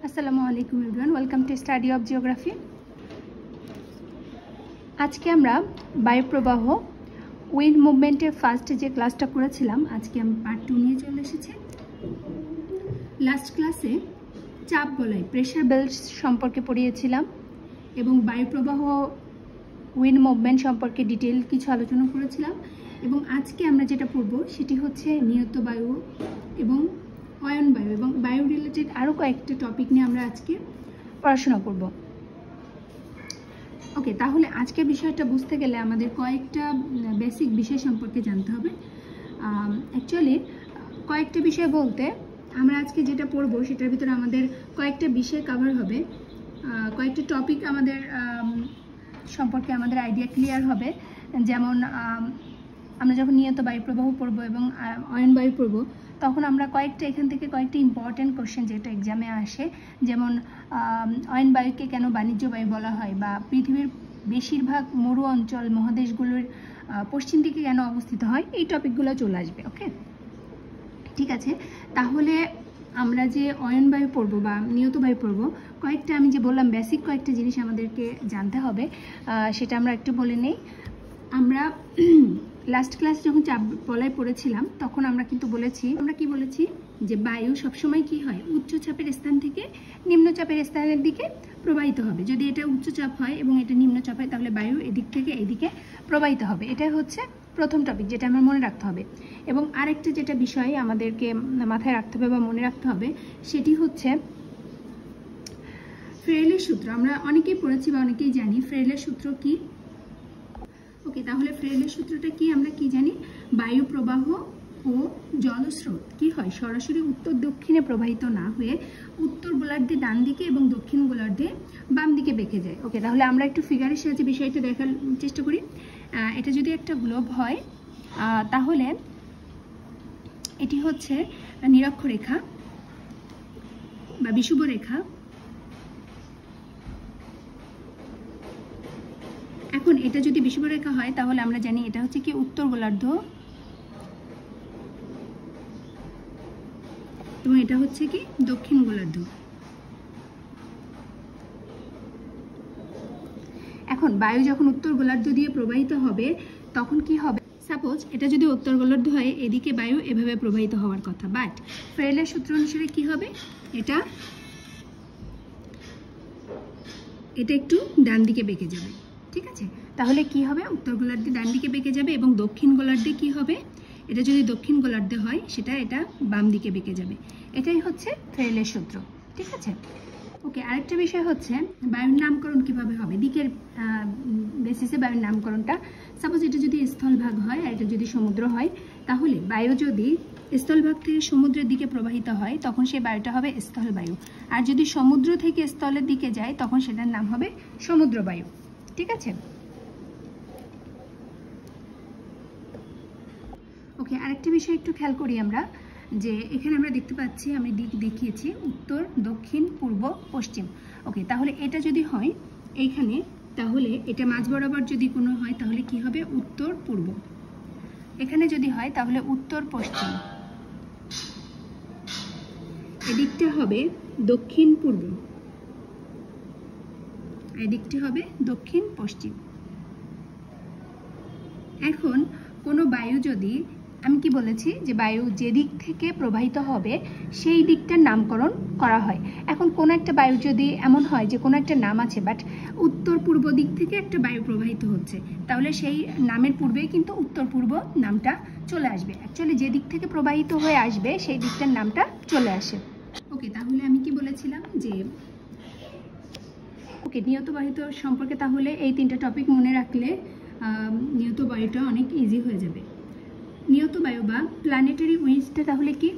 আসসালামু আলাইকুম everyone, welcome to study of geography. আজকে আমরা বায়ুপ্রবাহ উইন্ড মুভমেন্টের ফার্স্ট যে ক্লাসটা করেছিলাম, আজকে আমি পার্ট 2 নিয়ে চলে এসেছি। লাস্ট ক্লাসে চাপ বলয় প্রেশার বেল্ট সম্পর্কে পড়িয়েছিলাম এবং বায়ুপ্রবাহ উইন্ড মুভমেন্ট সম্পর্কে ডিটেল কিছু আলোচনা করেছিলাম। এবং আজকে আমরা যেটা পড়ব সেটি হচ্ছে নিয়ত বায়ু এবং অয়ন বায়ু এবং বায়ু রিলেটেড আরও কয়েকটা টপিক নিয়ে আমরা আজকে পড়াশোনা করব। ওকে, তাহলে আজকের বিষয়টা বুঝতে গেলে আমাদের কয়েকটা বেসিক বিষয় সম্পর্কে জানতে হবে। অ্যাকচুয়ালি কয়েকটা বিষয় বলতে আমরা আজকে যেটা পড়ব সেটার ভিতরে আমাদের কয়েকটা বিষয় কভার হবে, কয়েকটা টপিক আমাদের সম্পর্কে আমাদের আইডিয়া ক্লিয়ার হবে। যেমন আমরা যখন নিয়ত বায়ু প্রবাহ পড়ব এবং অয়ন বায়ু পড়ব, তখন আমরা এখান থেকে কয়েকটা ইম্পর্টেন্ট কোশ্চেন যেটা এক্সামে আসে, যেমন অয়ন বায়ুকে কেন বাণিজ্য বায়ু বলা হয়, বা পৃথিবীর বেশিরভাগ মরু অঞ্চল মহাদেশগুলোর পশ্চিম দিকে কেন অবস্থিত হয়, এই টপিকগুলো চলে আসবে। ওকে, ঠিক আছে। তাহলে আমরা যে অয়ন বায়ু পড়ব বা নিয়ত বায়ু পড়ব, কয়েকটা আমি যে বললাম বেসিক কয়েকটা জিনিস আমাদেরকে জানতে হবে, সেটা আমরা একটু বলে নেই। আমরা লাস্ট ক্লাস যখন চাপ বলয় পড়েছিলাম তখন আমরা কিন্তু কি বলেছি যে বায়ু সবসময় কি হয়, উচ্চচাপের স্থান থেকে নিম্নচাপের স্থানের দিকে প্রবাহিত হবে। যদি এটা উচ্চচাপ হয় এবং এটা নিম্নচাপ হয়, তাহলে বায়ু এদিক থেকে এদিকে প্রবাহিত হবে। এটাই হচ্ছে প্রথম টপিক, যেটা আমার মনে রাখতে হবে। এবং আরেকটা যেটা বিষয় আমাদেরকে মাথায় রাখতে হবে বা মনে রাখতে হবে, সেটি হচ্ছে ফ্রেলের সূত্র। আমরা অনেকেই পড়েছি বা অনেকেই জানি ফ্রেলের সূত্র কি। ওকে, তাহলে ফ্রেলের সূত্রটা কি আমরা কি জানি? বায়ু প্রবাহ ও জলস্রোত কি হয়, সরাসরি উত্তর দক্ষিণে প্রবাহিত না হয়ে উত্তর গোলার্ধে ডান দিকে এবং দক্ষিণ গোলার্ধে বাম দিকে বেঁকে যায়। ওকে, তাহলে আমরা একটু ফিগারের সাহায্যে বিষয়টা দেখার চেষ্টা করি। এটা যদি একটা গ্লোব হয়, তাহলে এটি হচ্ছে নিরক্ষরেখা বা বিষুবরেখা। এখন এটা যদি বিষুবরেখা হয়, তাহলে আমরা জানি এটা হচ্ছে কি উত্তর গোলার্ধ এবং এটা হচ্ছে কি দক্ষিণ গোলার্ধ। এখন বায়ু যখন উত্তর গোলার্ধ দিয়ে প্রবাহিত হবে, তখন কি হবে? সাপোজ এটা যদি উত্তর গোলার্ধ হয়, এদিকে বায়ু এভাবে প্রবাহিত হওয়ার কথা, বাট ফ্রেলের সূত্র অনুসারে কি হবে, এটা একটু ডান দিকে বেঁকে যাবে। ঠিক আছে, তাহলে কি হবে? উত্তর গোলার্ধে ডান দিকে বেঁকে যাবে এবং দক্ষিণ গোলার্ধে কি হবে? এটা যদি দক্ষিণ গোলার্ধে হয়, এটা বাম দিকে বেঁকে যাবে। এটাই হচ্ছে ফ্রেলের সূত্র। ঠিক আছে। ওকে, আরেকটা বিষয় হচ্ছে বায়ুর নামকরণ কিভাবে হবে, দিকের বেসিসে বায়ুর নামকরণটা। সাপোজ এটা যদি স্থলভাগ হয় আর এটা যদি সমুদ্র হয়, তাহলে বায়ু যদি স্থলভাগ থেকে সমুদ্রের দিকে প্রবাহিত হয়, তখন সেই বায়ুটা হবে স্থল বায়ু। আর যদি সমুদ্র থেকে স্থলের দিকে যায়, তখন সেটার নাম হবে সমুদ্র বায়ু। ঠিক আছে। ওকে, আরেকটা বিষয় একটু খেয়াল করি আমরা, যে এখানে আমরা দেখতে পাচ্ছি, আমি দিক দেখিয়েছি উত্তর, দক্ষিণ, পূর্ব, পশ্চিম। ওকে, তাহলে এটা যদি হয় এইখানে, তাহলে এটা মাঝ বরাবর যদি কোনো হয়, তাহলে কি হবে? উত্তর পূর্ব। এখানে যদি হয়, তাহলে উত্তর পশ্চিম। এদিকটা হবে দক্ষিণ পূর্ব, এদিকটা হবে দক্ষিণ পশ্চিম। এখন কোনো বায়ু যদি, আমি কি বলেছি যে বায়ু যে দিক থেকে প্রবাহিত হবে সেই দিকটার নামকরণ করা হয়। এখন কোনো একটা বায়ু যদি এমন হয় যে কোনো একটা নাম আছে, বাট উত্তর পূর্ব দিক থেকে একটা বায়ু প্রবাহিত হচ্ছে, তাহলে সেই নামের পূর্বেই কিন্তু উত্তর পূর্ব নামটা চলে আসবে। অ্যাকচুয়ালি যে দিক থেকে প্রবাহিত হয়ে আসবে সেই দিকটার নামটা চলে আসে। ওকে, তাহলে আমি কি বলেছিলাম যে ওকে, নিয়ত বায়ু সম্পর্কে তাহলে এই 3টা টপিক মনে রাখলে নিয়ত বায়ুটা অনেক ইজি হয়ে যাবে। নিয়ত বায়ু বা প্ল্যানেটারি উইন্ডসটা তাহলে কি?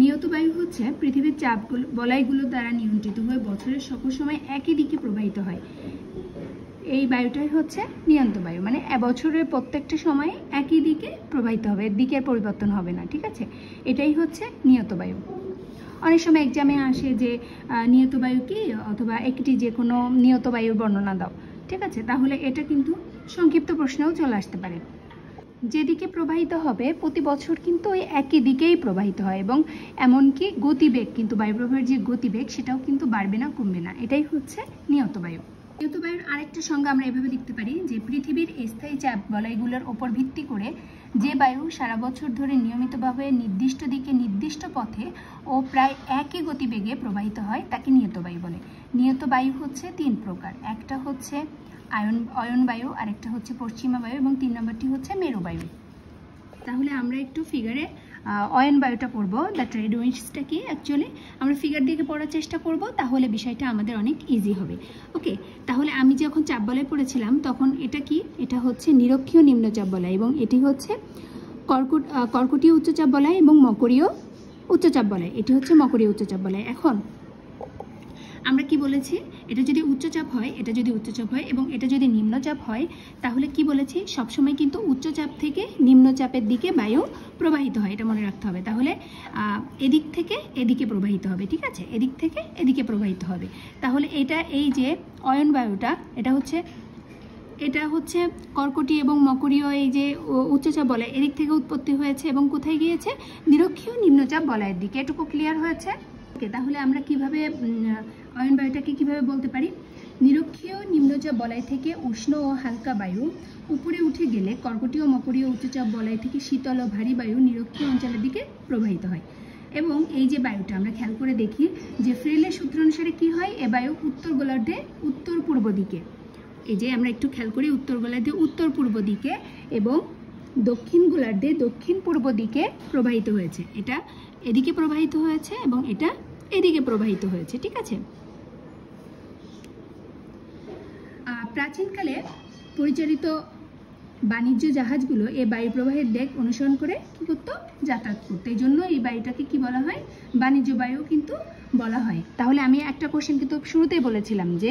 নিয়ত বায়ু হচ্ছে পৃথিবীর চাপ বলয়গুলো দ্বারা নিয়ন্ত্রিত হয়ে বছরের সকল সময় একই দিকে প্রবাহিত হয়। এই বায়ুটাই হচ্ছে নিয়ত বায়ু, মানে বছরের প্রত্যেকটা সময় একই দিকে প্রবাহিত হবে, দিকের পরিবর্তন হবে না। ঠিক আছে, এটাই হচ্ছে নিয়ত বায়ু। অনেক সময় এক্সামে আসে যে নিয়ত বায়ু কি, অথবা একটি যে কোনো নিয়ত বায়ুর বর্ণনা দাও। ঠিক আছে, তাহলে এটা কিন্তু সংক্ষিপ্ত প্রশ্নেও চলে আসতে পারে। যেদিকে প্রবাহিত হবে প্রতি বছর কিন্তু ওই একই দিকেই প্রবাহিত হয়, এবং এমনকি গতিবেগ কিন্তু বায়ুপ্রবাহের যে গতিবেগ সেটাও কিন্তু বাড়বে না, কমবে না। এটাই হচ্ছে নিয়ত বায়ু। নিয়ত বায়ুর আরেকটা সংজ্ঞা আমরা এভাবে লিখতে পারি যে পৃথিবীর স্থায়ী চাপ বলয়গুলোর ওপর ভিত্তি করে যে বায়ু সারা বছর ধরে নিয়মিতভাবে নির্দিষ্ট দিকে নির্দিষ্ট পথে ও প্রায় একই গতিবেগে প্রবাহিত হয় তাকে নিয়ত বায়ু বলে। নিয়ত বায়ু হচ্ছে 3 প্রকার, একটা হচ্ছে অয়ন বায়ু, আরেকটা হচ্ছে পশ্চিমা বায়ু, এবং 3 নম্বরটি হচ্ছে মেরু বায়ু। তাহলে আমরা একটু ফিগারে অয়ন বায়ুটা পড়ব, দ্য ট্রেড উইন্ডসটা কি অ্যাকচুয়ালি আমরা ফিগার দিকে পড়ার চেষ্টা করব, তাহলে বিষয়টা আমাদের অনেক ইজি হবে। ওকে, তাহলে আমি যখন চাপ বলয় পড়েছিলাম তখন এটা কি, এটা হচ্ছে নিরক্ষীয় নিম্নচাপ বলয়, এবং এটি হচ্ছে কর্কটীয় উচ্চচাপ বলয় এবং মকরীয় উচ্চচাপ বলয়। এটি হচ্ছে মকরীয় উচ্চচাপ বলয়। এখন আমরা কি বলেছি, এটা যদি উচ্চচাপ হয়, এটা যদি উচ্চচাপ হয় এবং এটা যদি নিম্নচাপ হয়, তাহলে কি বলেছি, সবসময় কিন্তু উচ্চচাপ থেকে নিম্নচাপের দিকে বায়ু প্রবাহিত হয়, এটা মনে রাখতে হবে। তাহলে এদিক থেকে এদিকে প্রবাহিত হবে, ঠিক আছে, এদিক থেকে এদিকে প্রবাহিত হবে। তাহলে এটা এই যে অয়ন বায়ুটা, এটা হচ্ছে কর্কটী এবং মকরীয় এই যে উচ্চচাপ বলয় এদিক থেকে উৎপত্তি হয়েছে এবং কোথায় গিয়েছে, নিরক্ষীয় নিম্নচাপ বলয়ের দিকে। এটুকু ক্লিয়ার হয়েছে? ওকে, তাহলে আমরা কিভাবে অয়ন বায়ুটাকে কিভাবে বলতে পারি, নিরক্ষীয় নিম্নচাপ বলয় থেকে উষ্ণ ও হালকা বায়ু উপরে উঠে গেলে কর্কটীয় মকরীয় উচ্চচাপ বলয় থেকে শীতল ও ভারী বায়ু নিরক্ষীয় অঞ্চলের দিকে প্রবাহিত হয়। এবং এই যে বায়ুটা আমরা খেয়াল করে দেখি যে ফ্রেলের সূত্র অনুসারে কি হয়, এ বায়ু উত্তর গোলার্ধে উত্তর পূর্ব দিকে, এই যে আমরা একটু খেয়াল করি, উত্তর গোলার্ধে উত্তর পূর্ব দিকে এবং দক্ষিণ গোলার্ধে দক্ষিণ পূর্ব দিকে প্রবাহিত হয়েছে। এটা এদিকে প্রবাহিত হয়েছে এবং এটা এদিকে প্রবাহিত হয়েছে, ঠিক আছে। প্রাচীনকালে পরিচালিত বাণিজ্য জাহাজগুলো এই বায়ু প্রবাহের দিক অনুসরণ করে কি করতো, যাতায়াত করতো। এই জন্য এই বায়ুটাকে কি বলা হয়, বাণিজ্য বায়ু কিন্তু বলা হয়। তাহলে আমি একটা কোশ্চেন কিন্তু শুরুতেই বলেছিলাম যে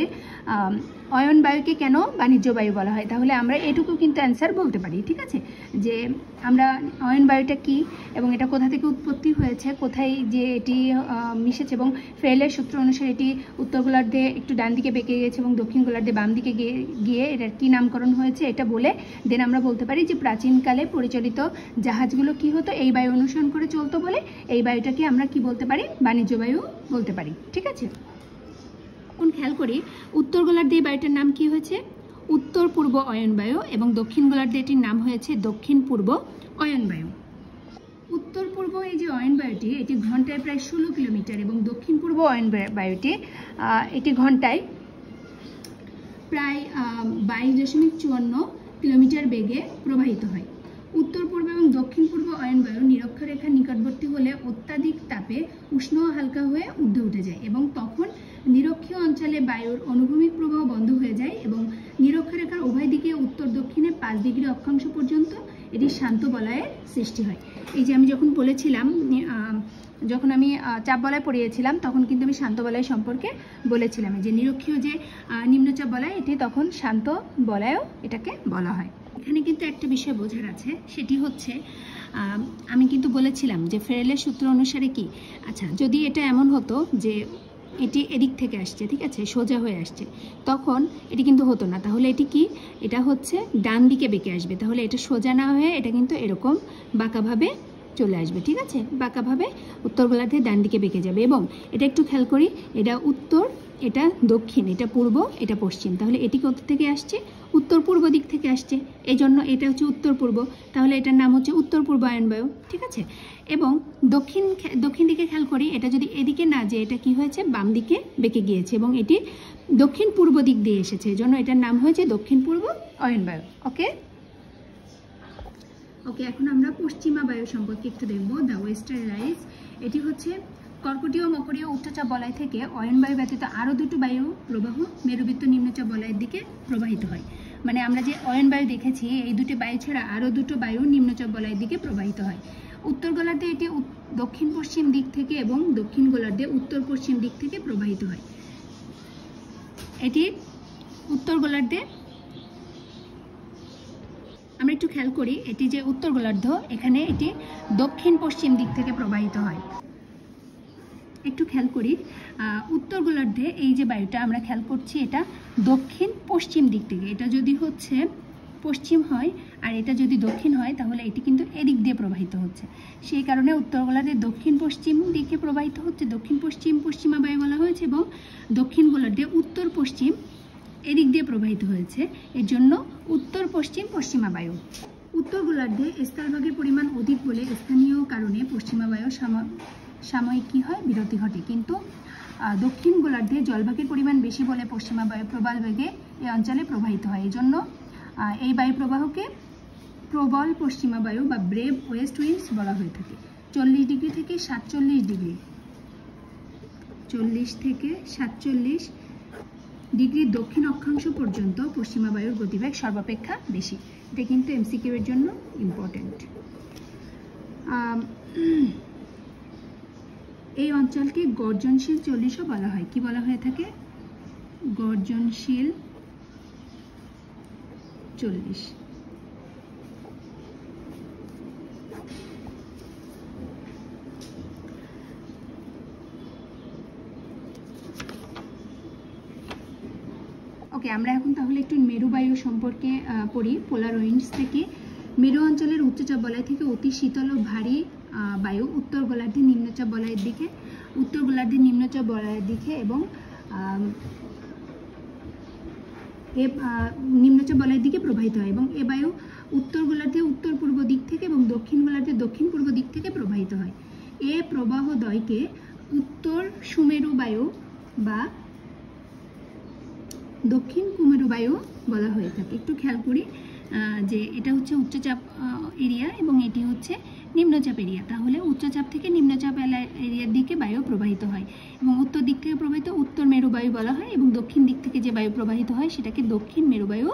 অয়ন বায়ুকে কেন বাণিজ্য বায়ু বলা হয়, তাহলে আমরা এটুকু কিন্তু অ্যান্সার বলতে পারি, ঠিক আছে, যে আমরা অয়ন বায়ুটা কি এবং এটা কোথা থেকে উৎপত্তি হয়েছে, কোথায় যে এটি মিশেছে, এবং ফ্রেলের সূত্র অনুসারে এটি উত্তর গোলার্ধে একটু ডান দিকে বেঁকে গেছে এবং দক্ষিণ গোলার্ধে বাম দিকে গিয়ে এটার কী নামকরণ হয়েছে এটা বলে দেন আমরা বলতে পারি যে প্রাচীনকালে পরিচালিত জাহাজগুলো কি হতো, এই বায়ু অনুসরণ করে চলতো বলে এই বায়ুটাকে আমরা কি বলতে পারি, বাণিজ্য বায়ু বলতে পারি, ঠিক আছে। এখন খেয়াল করি উত্তর গোলার্ধে এই বায়ুটার নাম কি হয়েছে, উত্তর পূর্ব অয়ন বায়ু, এবং দক্ষিণ গোলার্ধে এটির নাম হয়েছে দক্ষিণ পূর্ব অয়ন বায়ু। উত্তর পূর্ব এই যে অয়ন বায়ুটি এটি ঘন্টায় প্রায় 16 কিলোমিটার এবং দক্ষিণ পূর্ব অয়ন বায়ুটি এটি ঘন্টায় প্রায় 22.54 কিলোমিটার বেগে প্রবাহিত হয়। উত্তর পূর্ব এবং দক্ষিণ পূর্ব অয়ন বায়ু নিরক্ষরেখার নিকটবর্তী হলে অত্যাধিক তাপে উষ্ণ ও হালকা হয়ে ঊর্ধ্বে উঠে যায় এবং তখন নিরক্ষীয় অঞ্চলে বায়ুর অনুভূমিক প্রবাহ বন্ধ হয়ে যায় এবং নিরক্ষরেখার উভয় দিকে উত্তর দক্ষিণে 5 ডিগ্রি অক্ষাংশ পর্যন্ত এটি শান্ত বলয়ের সৃষ্টি হয়। এই যে আমি যখন বলেছিলাম, যখন আমি চাপ বলয় পড়িয়েছিলাম তখন কিন্তু আমি শান্ত বলয় সম্পর্কে বলেছিলাম যে নিরক্ষীয় যে নিম্নচাপ বলয় এটি তখন শান্ত বলয়ও এটাকে বলা হয়। এখানে কিন্তু একটা বিষয় বোঝার আছে, সেটি হচ্ছে আমি কিন্তু বলেছিলাম যে ফ্রেলের সূত্র অনুসারে কি, আচ্ছা যদি এটা এমন হতো যে এটি এদিক থেকে আসছে, ঠিক আছে, সোজা হয়ে আসছে, তখন এটি কিন্তু হতো না, তাহলে এটি কি, এটা হচ্ছে ডান দিকে বেঁকে আসবে, তাহলে এটা সোজা না হয়ে এটা কিন্তু এরকম বাঁকাভাবে চলে আসবে, ঠিক আছে, বাঁকাভাবে উত্তর গোলার্ধে ডান দিকে বেঁকে যাবে। এবং এটা একটু খেয়াল করি, এটা উত্তর, এটা দক্ষিণ, এটা পূর্ব, এটা পশ্চিম, তাহলে এটি কোথা থেকে আসছে, উত্তর পূর্ব দিক থেকে আসছে, এই জন্য এটা হচ্ছে উত্তর পূর্ব, তাহলে এটার নাম হচ্ছে উত্তর পূর্ব অয়ন বায়ু, ঠিক আছে। এবং দক্ষিণ দিকে খেয়াল করি, এটা যদি এদিকে না যে এটা কি হয়েছে, বাম দিকে বেঁকে গিয়েছে এবং এটি দক্ষিণ পূর্ব দিক দিয়ে এসেছে, এই জন্য এটার নাম হয়েছে দক্ষিণ পূর্ব অয়ন বায়ু। ওকে ওকে এখন আমরা পশ্চিমা বায়ু সম্পর্কে একটু দেখব, দ্য ওয়েস্টার্ন রাইজ। এটি হচ্ছে কর্কটীয় মকরীয় উচ্চচাপ বলয় থেকে অয়ন বায়ু ব্যতীত আরও দুটো বায়ু প্রবাহ মেরুবৃত্ত নিম্নচাপ বলয়ের দিকে প্রবাহিত হয়। মানে আমরা যে অয়ন বায়ু দেখেছি এই দুটি বায়ু ছাড়া আরও দুটো বায়ু নিম্নচাপ বলয়ের দিকে প্রবাহিত হয়। উত্তর গোলার্ধে এটি দক্ষিণ পশ্চিম দিক থেকে এবং দক্ষিণ গোলার্ধে উত্তর পশ্চিম দিক থেকে প্রবাহিত হয়। এটি উত্তর গোলার্ধে, আমরা একটু খেয়াল করি, এটি যে উত্তর গোলার্ধ এখানে এটি দক্ষিণ পশ্চিম দিক থেকে প্রবাহিত হয়। একটু খেয়াল করি উত্তর গোলার্ধে এই যে বায়ুটা আমরা খেয়াল করছি এটা দক্ষিণ পশ্চিম দিক থেকে, এটা যদি হচ্ছে পশ্চিম হয় আর এটা যদি দক্ষিণ হয় তাহলে এটি কিন্তু এদিক দিয়ে প্রবাহিত হচ্ছে। সেই কারণে উত্তর গোলার্ধে দক্ষিণ পশ্চিম দিকে প্রবাহিত হচ্ছে, দক্ষিণ পশ্চিম পশ্চিমা বায়ু বলা হয়েছে, এবং দক্ষিণ গোলার্ধে উত্তর পশ্চিম এদিক দিয়ে প্রবাহিত হয়েছে, এর জন্য উত্তর পশ্চিম পশ্চিমা বায়ু। উত্তর গোলার্ধে স্থলভাগের পরিমাণ অধিক বলে স্থানীয় কারণে পশ্চিমা বায়ু সাময়িক কী হয়, বিরতি ঘটে, কিন্তু দক্ষিণ গোলার্ধে জলভাগের পরিমাণ বেশি বলে পশ্চিমা বায়ু প্রবল বেগে এই অঞ্চলে প্রবাহিত হয়। এই জন্য এই বায়ু প্রবাহকে প্রবল পশ্চিমা বায়ু বা ব্রেভ ওয়েস্ট উইন্ডস বলা হয়ে থাকে। 40 ডিগ্রি থেকে 47 ডিগ্রি, 40 থেকে 47 ডিগ্রি দক্ষিণ অক্ষাংশ পর্যন্ত পশ্চিমা বায়ুর গতিবেগ সর্বাপেক্ষা বেশি। এটা কিন্তু এমসিকিউ এর জন্য ইম্পর্টেন্ট। এই অঞ্চলকে গর্জনশীল 40ও বলা হয়। কি বলা হয়ে থাকে? গর্জনশীল 40। ওকে, আমরা এখন তাহলে একটু মেরুবায়ু সম্পর্কে পড়ি। পোলার উইন্ডস থেকে মেরু অঞ্চলের উচ্চচাপ বলয় থেকে অতি শীতল ও ভারী বায়ু উত্তর গোলার্ধের নিম্নচাপ বলয়ের দিকে, উত্তর গোলার্ধের নিম্নচাপ বলয়ের দিকে এবং নিম্নচাপ বলয়ের দিকে প্রবাহিত হয়, এবং এ বায়ু উত্তর গোলার্ধে উত্তর পূর্ব দিক থেকে এবং দক্ষিণ গোলার্ধে দক্ষিণ পূর্ব দিক থেকে প্রবাহিত হয়। এ প্রবাহদ্বয়কে উত্তর সুমেরু বায়ু বা দক্ষিণ কুমেরু বায়ু বলা হয়ে থাকে। একটু খেয়াল করি যে এটা হচ্ছে উচ্চচাপ এরিয়া এবং এটি হচ্ছে নিম্নচাপ এরিয়া। তাহলে উচ্চচাপ থেকে নিম্নচাপ এরিয়ার দিকে বায়ু প্রবাহিত হয় এবং উত্তর দিক থেকে প্রবাহিত উত্তর মেরু বায়ু বলা হয়, এবং দক্ষিণ দিক থেকে যে বায়ু প্রবাহিত হয় সেটাকে দক্ষিণ মেরু বায়ু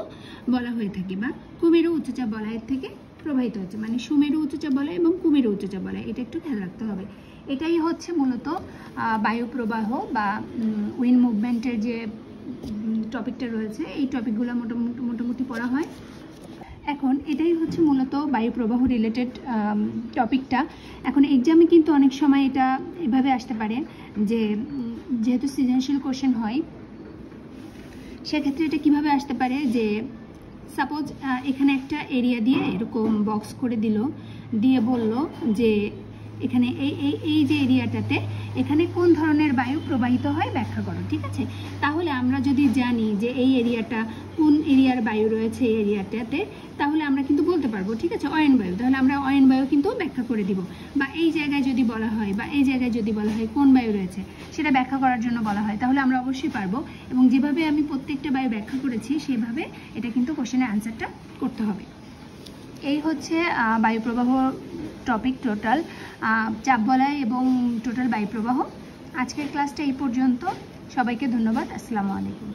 বলা হয়ে থাকে, বা কুমেরু উচ্চচাপ বলয়ের থেকে প্রবাহিত হচ্ছে, মানে সুমেরু উচ্চচাপ বলয় এবং কুমেরু উচ্চচাপ বলয়। এটা একটু খেয়াল রাখতে হবে। এটাই হচ্ছে মূলত বায়ু প্রবাহ বা উইন্ড মুভমেন্টের যে টপিকটা রয়েছে, এই টপিকগুলো মোটামুটি পড়া হয়। এখন এটাই হচ্ছে মূলত বায়ু প্রবাহ রিলেটেড টপিকটা। এখন এক্সামে কিন্তু অনেক সময় এটা এভাবে আসতে পারে যে যেহেতু সৃজনশীল কোশ্চেন হয়, সেক্ষেত্রে এটা কিভাবে আসতে পারে যে সাপোজ এখানে একটা এরিয়া দিয়ে এরকম বক্স করে দিল, দিয়ে বলল যে এখানে এই যে এরিয়াটাতে এখানে কোন ধরনের বায়ু প্রবাহিত হয় ব্যাখ্যা করো। ঠিক আছে, তাহলে আমরা যদি জানি যে এই এরিয়াটা কোন এরিয়ার বায়ু রয়েছে এই এরিয়াটাতে, তাহলে আমরা কিন্তু বলতে পারবো। ঠিক আছে, অয়ন বায়ু, তাহলে আমরা অয়ন বায়ু কিন্তু ব্যাখ্যা করে দিব। বা এই জায়গায় যদি বলা হয় বা এই জায়গায় যদি বলা হয় কোন বায়ু রয়েছে সেটা ব্যাখ্যা করার জন্য বলা হয়, তাহলে আমরা অবশ্যই পারবো। এবং যেভাবে আমি প্রত্যেকটা বায়ু ব্যাখ্যা করেছি সেভাবে এটা কিন্তু কোশ্চেনের আনসারটা করতে হবে। এই হচ্ছে বায়ু প্রবাহ টপিক, টোটাল চাপ বলয় এবং টোটাল বায়ু প্রবাহ। আজকের ক্লাসটা এই পর্যন্ত। সবাইকে ধন্যবাদ। আসসালামু আলাইকুম।